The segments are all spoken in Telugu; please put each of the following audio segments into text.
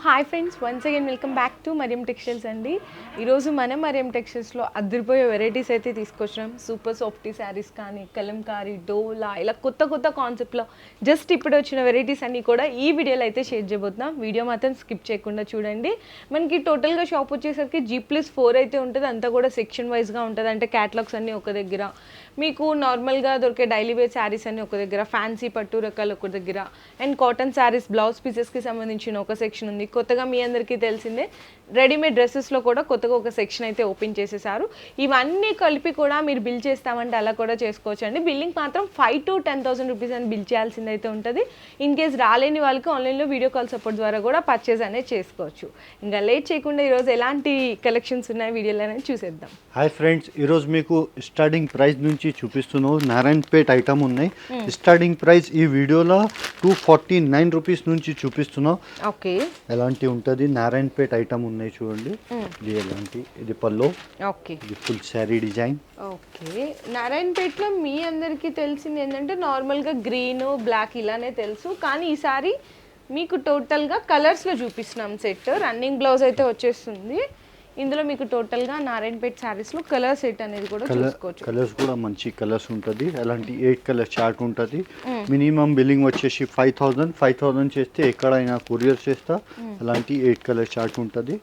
Hi friends, once again welcome back to Mariyam textiles అండి. ఈరోజు మనం మరియం టెక్స్టైల్స్లో అదిరిపోయే వెరైటీస్ అయితే తీసుకొచ్చినాం. సూపర్ సాఫ్టీ శారీస్ కానీ, కలంకారీ, డోలా, ఇలా కొత్త కొత్త కాన్సెప్ట్లో జస్ట్ ఇప్పుడు వచ్చిన వెరైటీస్ అన్నీ కూడా ఈ వీడియోలో అయితే షేర్ చేయబోతున్నాం. వీడియో మాత్రం స్కిప్ చేయకుండా చూడండి. మనకి టోటల్గా షాప్ వచ్చేసరికి G+4 అయితే ఉంటుంది. అంతా కూడా సెక్షన్ వైజ్గా ఉంటుంది. అంటే క్యాటలాగ్స్ అన్నీ ఒక దగ్గర, మీకు నార్మల్గా దొరికే డైలీ వేర్ శారీస్ అన్నీ ఒక దగ్గర, ఫ్యాన్సీ పట్టు రకాలు ఒక దగ్గర, అండ్ కాటన్ శారీస్ బ్లౌజ్ పీసెస్కి సంబంధించిన ఒక సెక్షన్ ఉంది. కొత్తగా మీ అందరికీ తెలిసిందే రెడీమేడ్ డ్రెస్సెస్లో కూడా కొత్తగా ఒక సెక్షన్ అయితే ఓపెన్ చేసేసారు. ఇవన్నీ కలిపి కూడా మీరు బిల్ చేస్తామంటే అలా కూడా చేసుకోవచ్చు అండి. బిల్లింగ్ మాత్రం 5,000 to 10,000 రూపీస్ అని బిల్ చేయాల్సింది అయితే ఉంటుంది. ఇన్ కేస్ రాలేని వాళ్ళకి ఆన్లైన్లో వీడియో కాల్ సపోర్ట్ ద్వారా కూడా పర్చేజ్ అనేది చేసుకోవచ్చు. ఇంకా లేట్ చేయకుండా ఈరోజు ఎలాంటి కలెక్షన్స్ ఉన్నాయి వీడియోలో అనేది చూసేద్దాం. హాయ్ ఫ్రెండ్స్, ఈరోజు మీకు స్టార్టింగ్ ప్రైస్ నుంచి చూపిస్తున్నాం. నారాయణపేట్ ఐటమ్ ఉన్నాయి. స్టార్టింగ్ ప్రైస్ ఈ వీడియోలో 249 రూపీస్ నుంచి చూపిస్తున్నాం. ఓకే, ఎలాంటి ఉంటుంది నారాయణపేట్ ఐటమ్ ఉన్నాయి చూడండి. ఇది ఎలాంటి, ఇది పల్లో, ఓకే, ఇది ఫుల్ శారీ డిజైన్. ఓకే, నారాయణపేట్లో మీ అందరికీ తెలిసింది ఏంటంటే నార్మల్గా గ్రీన్ బ్లాక్ ఇలానే తెలుసు. కానీ ఈసారి మీకు టోటల్గా కలర్స్లో చూపిస్తున్నాం. సెట్ రన్నింగ్ బ్లౌజ్ అయితే వచ్చేస్తుంది. ఇందులో మీకు టోటల్గా నారాయణపేట్ శారీస్లో కలర్ సెట్ అనేది కూడా చూసుకోవచ్చు. కలర్స్ కూడా మంచి కలర్స్ ఉంటుంది. అలాంటి 8 కలర్ చార్ట్ ఉంటుంది. మినిమం బిల్లింగ్ వచ్చేసి 5,000 చేస్తే ఎక్కడైనా కొరియర్ చేస్తా. అలాంటి 8 కలర్ చార్ట్ ఉంటుంది.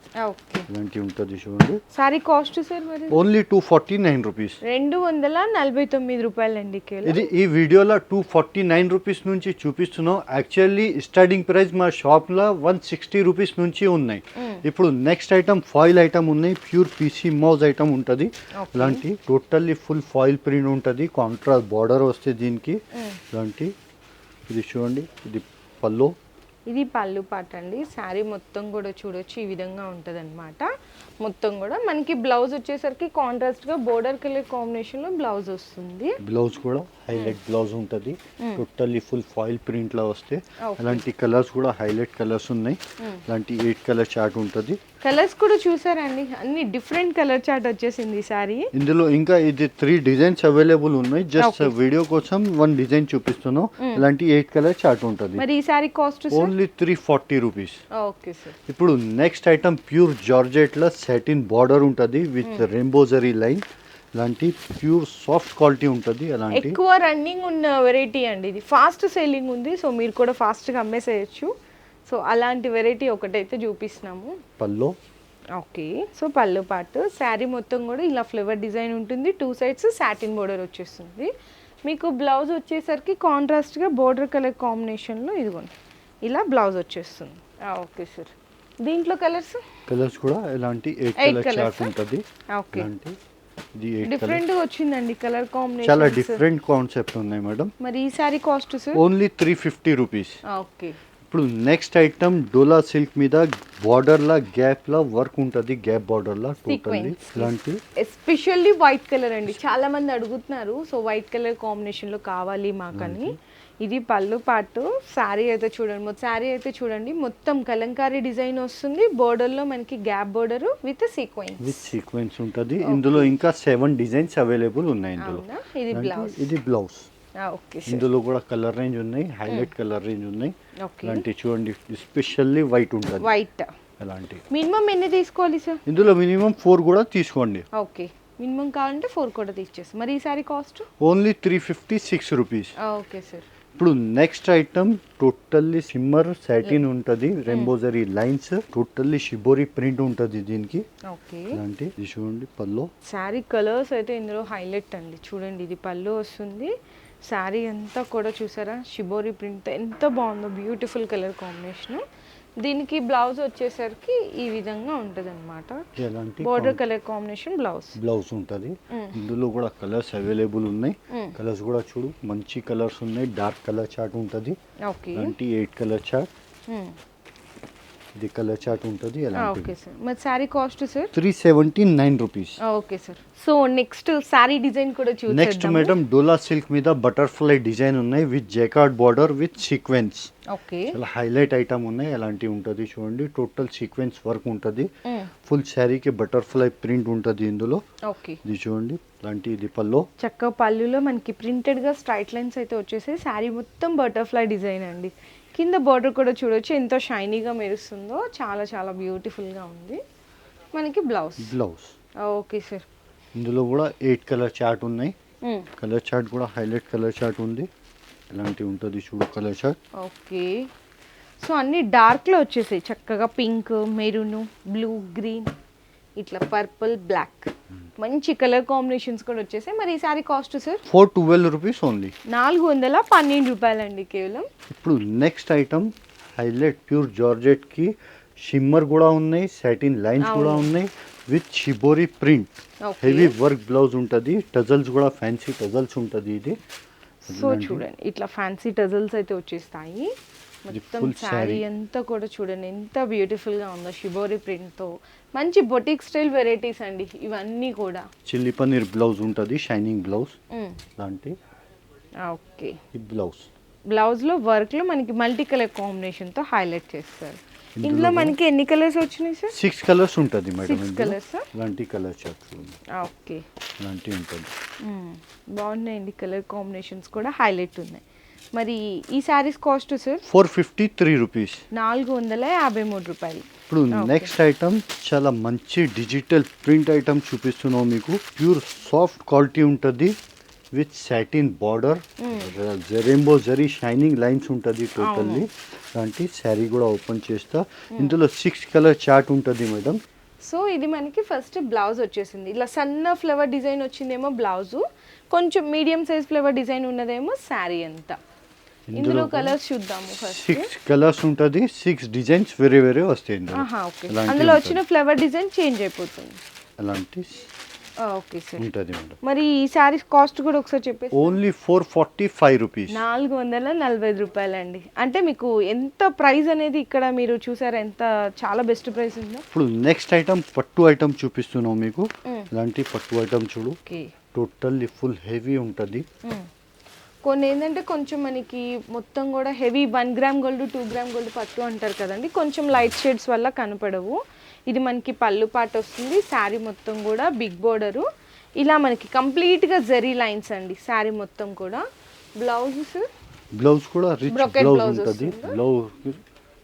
అలాంటి ఉంటుంది చూడండి. సారీ కాస్ట్ సార్ మరి ఓన్లీ 249 రూపీస్, 249 రూపాయలండి. ఇది ఈ వీడియోలో 249 రూపీస్ నుంచి చూపిస్తున్నాం. యాక్చువల్లీ స్టార్టింగ్ ప్రైస్ మా షాప్లో 160 రూపీస్ నుంచి ఉన్నాయి. ఇప్పుడు నెక్స్ట్ ఐటమ్ ఫాయిల్ ఐటమ్ ఉన్నాయి. ప్యూర్ పీసీ మౌజ్ ఐటమ్ ఉంటుంది. ఇలాంటి టోటల్లీ ఫుల్ ఫాయిల్ ప్రింట్ ఉంటుంది. కాంట్రాస్ట్ బార్డర్ వస్తే దీనికి. ఇలాంటి ఇది చూడండి, ఇది పల్లో, ఇది పళ్ళు పాట అండి. శారీ మొత్తం కూడా చూడొచ్చు, ఈ విధంగా ఉంటుంది అనమాట. మొత్తం కూడా మనకి బ్లౌజ్ వచ్చేసరికి కాంట్రాస్ట్గా బోర్డర్ కలర్ కాంబినేషన్లో బ్లౌజ్ వస్తుంది. బ్లౌజ్ కూడా హైలైట్ బ్లౌజ్ ఉంటుంది. టోటల్లీ ఫుల్ ఫాయిల్ ప్రింట్ లా వస్తే అలాంటి కలర్స్ కూడా హైలైట్ కలర్స్ ఉన్నాయి. అలాంటి 8 కలర్ చార్ట్ ఉంటుంది. కలర్స్ కూడా చూసారండి, అన్ని డిఫరెంట్ కలర్ చార్ట్ వచ్చేసింది ఈ సారీ. ఇందులో ఇంకా ఇది 3 డిజైన్స్ అవైలబుల్ ఉన్నాయి. జస్ట్ వీడియో కోసం 1 డిజైన్ చూపిస్తున్నాం. ఇలాంటి 8 కలర్ చార్ట్ ఉంటుంది. మరి ఈ sorry cost only 340 rupees. Okay sir. ఇప్పుడు నెక్స్ట్ ఐటమ్ ప్యూర్ జార్జెట్ లో సాటిన్ బార్డర్ ఉంటుంది విత్ రెయిన్బో జరీ లైన్. ఇలాంటి ప్యూర్ సాఫ్ట్ క్వాలిటీ ఉంటుంది. అలాంటి ఎక్కువ రన్నింగ్ ఉన్న వెరైటీ అండి. ఇది ఫాస్ట్ సేలింగ్ ఉంది, సో మీరు కూడా ఫాస్ట్గా అమ్మేసేయచ్చు. సో అలాంటి వెరైటీ ఒకటైతే చూపిస్తున్నాము. పల్లో, ఓకే. సో పళ్ళు పాటు శారీ మొత్తం కూడా ఇలా ఫ్లవర్ డిజైన్ ఉంటుంది. 2 సైడ్స్ సాటిన్ బోర్డర్ వచ్చేస్తుంది. మీకు బ్లౌజ్ వచ్చేసరికి కాంట్రాస్ట్గా బోర్డర్ కలర్ కాంబినేషన్లో ఇదిగోండి ఇలా బ్లౌజ్ వచ్చేస్తుంది. Okay sir. దీంట్లో కలర్స్ కూడా ఇలాంటి 8 కలర్ చార్ట్ ఉంటుంది. ఓకే, ఇది 8 డిఫరెంట్ గా వచ్చిందండి కలర్ కాంబినేషన్. చాలా డిఫరెంట్ కాన్సెప్ట్ ఉన్నాయి మేడం. మరి ఈ sorry cost sir only 350 rupees. Okay. ఇప్పుడు నెక్స్ట్ ఐటమ్ డోలా సిల్క్ మీద బార్డర్ లా గ్యాప్ లా వర్క్ ఉంటుంది. గ్యాప్ బార్డర్ లా టోటల్లీ ఇలాంటి ఎస్పెషల్లీ వైట్ కలర్ అండి. చాలా మంది అడుగుతున్నారు, సో వైట్ కలర్ కాంబినేషన్ లో కావాలి మాకని. ఇది పళ్ళు పాటు. శారీ అయితే చూడండి, శారీ అయితే చూడండి మొత్తం కలంకారీ డిజైన్ వస్తుంది. బోర్డర్ లో మనకి గ్యాప్ బోర్డర్ విత్ సీక్వెన్స్ ఉంటుంది. ఇందులో ఇంకా 7 డిజైన్స్ అవైలబుల్ ఉన్నాయి. ఇందులో ఇది బ్లౌజ్. ఓకే, ఇందులో కూడా కలర్ రేంజ్ ఉన్నాయి, హైలైట్ కలర్ రేంజ్ ఉన్నాయి. ఇలాంటి చూడండి, స్పెషల్లీ వైట్ ఉంటుంది. వైట్ అలాంటి మినిమం ఎన్ని తీసుకోవాలి సార్? ఇందులో మినిమం 4 కూడా తీసుకోండి. ఓకే, మినిమం కావాలంటే 4 కూడా తీసేస్తాం. మరి ఈ sorry cost only 356 rupees. Okay sir. ఇప్పుడు నెక్స్ట్ ఐటమ్ టోటల్లీ సిమ్మర్ సాటిన్ ఉంటుంది. Rainbow zari lines, totally shibori print ఉంటుంది దీనికి. ఓకే, ఇలాంటి చూడండి పల్లో. శారీ కలర్స్ అయితే ఇందులో హైలైట్ అండి. చూడండి, ఇది పళ్ళు వస్తుంది. శారీ అంతా కూడా చూసారా షిబోరి ప్రింట్ ఎంత బాగుందో, బ్యూటిఫుల్ కలర్ కాంబినేషన్. దీనికి బ్లౌజ్ వచ్చేసరికి ఈ విధంగా ఉంటుంది అనమాట. బోర్డర్ కలర్ కాంబినేషన్ బ్లౌజ్ ఉంటుంది. ఇందులో కూడా కలర్స్ అవైలబుల్ ఉన్నాయి. కలర్స్ కూడా చూడు, మంచి కలర్స్ ఉన్నాయి. డార్క్ కలర్ చార్ట్ ఉంటుంది. 8 కలర్ చార్ట్. ఇది కలర్ చార్ట్ ఉంటుంది. Okay sir. మరి sari cost sir 379 rupees. Okay sir. So next sari design కూడా చూద్దాం. నెక్స్ట్ మేడం డోలా సిల్క్ మీద బటర్ఫ్లై డిజైన్ ఉన్నాయి with jacquard border with sequence. Okay, చాలా హైలైట్ ఐటమ్ ఉన్నాయి. అలాంటి ఉంటుంది చూడండి, టోటల్ సీక్వెన్స్ వర్క్ ఉంటుంది. ఫుల్ శారీకి బటర్ఫ్లై ప్రింట్ ఉంటుంది ఇందులో. ఓకే, ఇది చూడండి, అలాంటి ఇది పల్లో. చక్క పళ్ళులో మనకి ప్రింటెడ్ గా స్ట్రైట్ లైన్స్ అయితే వచ్చేసి శారీ మొత్తం బటర్ఫ్లై డిజైన్ అండి. కింద బార్డర్ కూడా చూడొచ్చు ఎంతో షైనీగా మెరుస్తుందో, చాలా చాలా బ్యూటిఫుల్గా ఉంది. మనకి బ్లౌజ్. Okay sir. ఇందులో కూడా 8 కలర్ చార్ట్ ఉన్నాయి. కలర్ చార్ట్ కూడా హైలైట్ కలర్ చార్ట్ ఉంది. ఇలాంటివి ఉంటుంది చూడు కలర్ చార్ట్. ఓకే. సో అన్ని డార్క్లో వచ్చేసాయి చక్కగా, పింక్, మెరూన్, బ్లూ, గ్రీన్, ఇట్లా పర్పుల్, బ్లాక్, మంచి కలర్ కాంబినేషన్స్ కూడా వచ్చేసాయి. మరి ఈ sorry cost sir? 412 rupees only. 412 రూపాయలండి కేవలం. ఇప్పుడు next item highlight pure georgette కి షిమ్మర్ కూడా ఉన్నాయి, సాటిన్ లైన్స్ కూడా ఉన్నాయి with shibori print. Heavy work blouse ఉంటుంది, టజల్స్ కూడా ఫ్యాన్సీ టజల్స్ ఉంటుంది ఇది. సో చూడండి ఇట్లా ఫ్యాన్సీ టజల్స్ అయితే వచ్చేస్తాయి. మొత్తం శారీ అంతా కూడా చూడండి ఎంత బ్యూటిఫుల్ గా ఉందో, షిబోరి ప్రింట్ తో. మంచి బొటిక్ స్టైల్ వెరైటీస్ అండి ఇవన్నీ కూడా. చిల్లీ పన్నీర్ బ్లౌజ్ ఉంటుంది, షైనింగ్ బ్లౌజ్ లాంటి. ఓకే. ఈ బ్లౌజ్ లో వర్క్ లో మనకి మల్టీ కలర్ కాంబినేషన్ తో హైలైట్ చేస్తారు. ఇందులో మనకి ఎన్ని కలర్స్ వచ్చినాయి సార్? 6 కలర్స్ ఉంటుంది మేడం. 6 కలర్స్. ఇలాంటి కలర్ చార్ట్. ఓకే. ఇలాంటి ఉంటుంది. బాగున్నాయండి కలర్ కాంబినేషన్స్ కూడా హైలైట్ ఉన్నాయి. మరి ఈ సారీస్ కాస్ట్ సార్? 453 రూపీస్. 453 రూపాయలు. ఇప్పుడు నెక్స్ట్ ఐటమ్ చాలా మంచి డిజిటల్ ప్రింట్ ఐటమ్ చూపిస్తున్నాం మీకు. ప్యూర్ సాఫ్ట్ క్వాలిటీ ఉంటుంది with satin border, rainbow zari shining lines ఉంటుంది టోటల్లీ. అలాంటి శారీ కూడా ఓపెన్ చేస్తా. ఇందులో 6 కలర్ చార్ట్ ఉంటుంది మేడం. సో ఇది మనకి ఫస్ట్ బ్లౌజ్ వచ్చేసింది. ఇలా సన్న ఫ్లవర్ డిజైన్ వచ్చిందేమో బ్లౌజు, కొంచెం మీడియం సైజ్ ఫ్లవర్ డిజైన్ ఉన్నదేమో శారీ అంతా. ఇందులో కలర్స్ చూద్దాము ఫస్ట్. 6 కలర్స్ ఉంటుంది, 6 డిజైన్స్ వేరే వేరే వస్తాయి. అందులో వచ్చిన ఫ్లవర్ డిజైన్ చేంజ్ అయిపోతుంది. అలాంటి ఓకే సార్ ఉంటుంది మేడం. మరి ఈ సారీస్ కాస్ట్ కూడా ఒకసారి చెప్పేసి. Only 445 rupees. 445 రూపాయలండి. అంటే మీకు ఎంత ప్రైస్ అనేది ఇక్కడ మీరు చూసారా, ఎంత చాలా బెస్ట్ ప్రైస్ ఉందో. ఇప్పుడు నెక్స్ట్ ఐటమ్ పట్టు ఐటమ్ చూపిస్తున్నాం మీకు. ఇలాంటి పట్టు ఐటమ్ చూడు, టోటల్లీ ఫుల్ హెవీ ఉంటుంది. కొన్ని ఏంటంటే కొంచెం మనకి మొత్తం కూడా heavy 1 gram gold 2 gram gold పట్టు అంటారు కదండి, కొంచెం లైట్ షేడ్స్ వల్ల కనపడవు. ఇది మనకి పళ్ళు పాట వస్తుంది. శారీ మొత్తం కూడా బిగ్ బోర్డరు, ఇలా మనకి కంప్లీట్గా జరీ లైన్స్ అండి శారీ మొత్తం కూడా. బ్లౌజ్ కూడా రిచ్ బ్లౌజ్ ఉంటుంది. బ్లౌజ్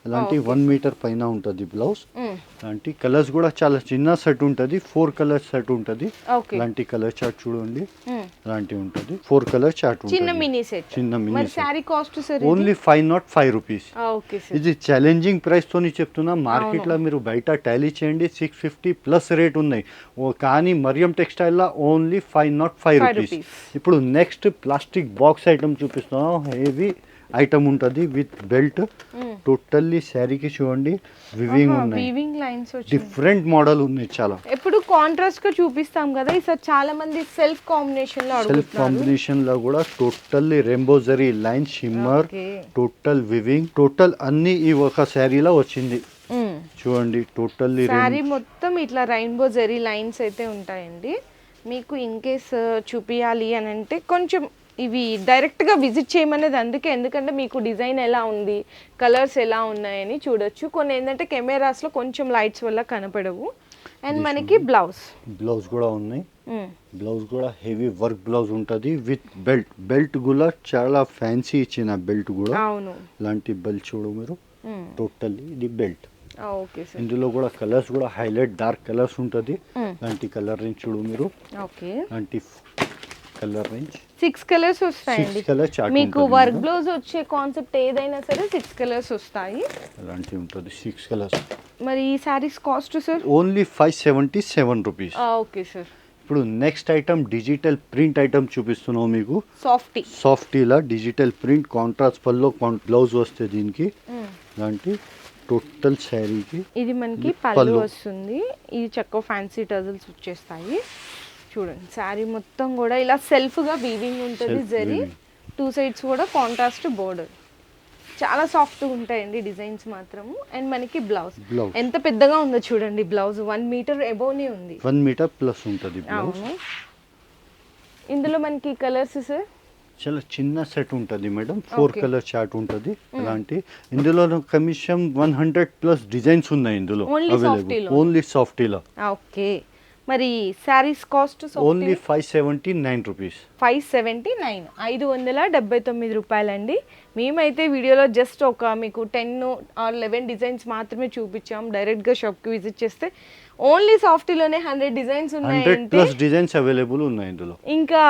అలాంటి 1 మీటర్ పైన ఉంటుంది బ్లౌజ్. అలాంటి కలర్స్ కూడా చాలా చిన్న సెట్ ఉంటుంది, 4 కలర్ సెట్ ఉంటుంది. అలాంటి కలర్ చార్ట్ చూడండి, అలాంటి ఉంటుంది. 4 కలర్ చార్ట్ చిన్న మినీ సెట్. చిన్న mini sorry cost sir only 505 rupees. ఇది ఛాలెంజింగ్ ప్రైస్ తోని చెప్తున్నా. మార్కెట్ లో మీరు బయట టాలీ చేయండి 650 ప్లస్ రేట్ ఉన్నాయి, కానీ మరియం టెక్స్టైల్ లో ఓన్లీ 505 రూపీస్. ఇప్పుడు నెక్స్ట్ ప్లాస్టిక్ బాక్స్ ఐటమ్ చూపిస్తున్నాం. హెవీ ఐటమ్ ఉంటుంది విత్ బెల్ట్. టోటల్లీ శారీకి చూడండి వివింగ్ ఉన్నాయి, డిఫరెంట్ మోడల్ ఉన్నాయి చాలా. ఎప్పుడు కాంట్రాస్ట్ గా చూపిస్తాం కదా, ఈసారి చాలా మంది సెల్ఫ్ కాంబినేషన్ లో అడుగుతున్నారు. సెల్ఫ్ కాంబినేషన్ లో కూడా totally rainbow zari line, shimmer, total weaving, total అన్ని ఈ ఒక శారీలో వచ్చింది. చూడండి టోటల్లీ శారీ మొత్తం ఇట్లా రెయిన్బో జరీ లైన్స్ అయితే ఉంటాయండి. మీకు ఇన్ కేస్ చూపియాలి అని అంటే కొంచెం ఇవి డైరెక్ట్గా విజిట్ చేయమనేది అందుకే, ఎందుకంటే మీకు డిజైన్ ఎలా ఉంది, కలర్స్ ఎలా ఉన్నాయని చూడొచ్చు. కొన్ని ఏంటంటే కెమెరాస్లో కొంచెం లైట్స్ వల్ల కనపడవు. అండ్ మనకి బ్లౌజ్ కూడా ఉన్నాయి. బ్లౌజ్ కూడా హెవీ వర్క్ బ్లౌజ్ ఉంటుంది విత్ బెల్ట్ కూడా చాలా ఫ్యాన్సీ ఇచ్చిన బెల్ట్ కూడా. అవును, ఇలాంటి బెల్ట్ చూడు మీరు, టోటల్లీ ఇది బెల్ట్. Okay sir. ఇందులో కూడా కలర్స్ కూడా హైలైట్ డార్క్ కలర్స్ ఉంటుంది. ఇలాంటి కలర్ రేంజ్ చూడు మీరు. ఓకే. ఇలాంటి కలర్ రేంజ్ 6 కలర్స్ వస్తాయండి. మీకు వర్క్ బ్లౌజ్ వచ్చే కాన్సెప్ట్ ఏదైనా సరే 6 కలర్స్ వస్తాయి. అలాంటి ఉంటుంది 6 కలర్స్. మరి ఈ saris cost sir? Only 577 rupees. Okay sir. ఇప్పుడు next item digital print item చూపిస్తున్నాం మీకు. సాఫ్టీలా digital print, contrast pallu blouse వస్తే దీనికి. ఇలాంటి టోటల్ శారీకి ఇది మనకి పళ్ళు వస్తుంది. ఇది చక్కగా ఫ్యాన్సీ టజల్స్ వచ్చేస్తాయి. చూడండి శారీ మొత్తం కూడా ఇలా సెల్ఫ్గా వీవింగ్ ఉంటుంది జరీ. 2 సైడ్స్ కూడా కాంట్రాస్ట్ బోర్డర్. చాలా సాఫ్ట్గా ఉంటాయండి డిజైన్స్ మాత్రము. అండ్ మనకి బ్లౌజ్ ఎంత పెద్దగా ఉందో చూడండి. బ్లౌజ్ 1 మీటర్ అబోవ్నే ఉంది, 1 మీటర్ ప్లస్ ఉంటుంది బ్లౌజ్. ఇందులో మనకి కలర్స్ సార్ చాలా చిన్న సెట్ ఉంటుంది మేడం. 4 కలర్ చార్ట్ ఉంటుంది. అలాంటి ఇందులో కమిషన్ 100 ప్లస్ డిజైన్స్ ఉన్నాయి ఇందులో అవైలబుల్. ఓన్లీ సాఫ్టీలో. ఓకే. మరి శారీస్ కాస్ట్ ఓన్లీ 579 రూపీస్. 579, 579 రూపాయలండి. మేమైతే వీడియోలో జస్ట్ ఒక మీకు 10 ఆర్ 11 డిజైన్స్ మాత్రమే చూపించాం. డైరెక్ట్గా షాప్కి విజిట్ చేస్తే ఓన్లీ సాఫ్టీలోనే 100 డిజైన్స్ 100 ఉన్నాయంటే ప్లస్ డిజైన్స్ అవైలబుల్ ఉన్నాయి ఇందులో. ఇంకా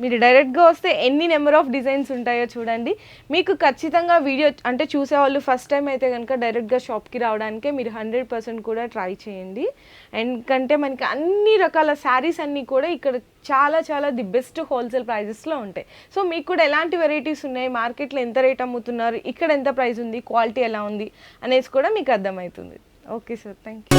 మీరు డైరెక్ట్గా వస్తే ఎన్ని నెంబర్ ఆఫ్ డిజైన్స్ ఉంటాయో చూడండి. మీకు ఖచ్చితంగా వీడియో అంటే చూసేవాళ్ళు ఫస్ట్ టైం అయితే కనుక డైరెక్ట్గా షాప్కి రావడానికే మీరు 100% కూడా ట్రై చేయండి. ఎందుకంటే మనకి అన్ని రకాల శారీస్ అన్నీ కూడా ఇక్కడ చాలా చాలా ది బెస్ట్ హోల్సేల్ ప్రైజెస్లో ఉంటాయి. సో మీకు కూడా ఎలాంటి వెరైటీస్ ఉన్నాయి, మార్కెట్లో ఎంత రేట్ అమ్ముతున్నారు, ఇక్కడ ఎంత ప్రైస్ ఉంది, క్వాలిటీ ఎలా ఉంది అనేసి కూడా మీకు అర్థమవుతుంది. Okay sir, thank you.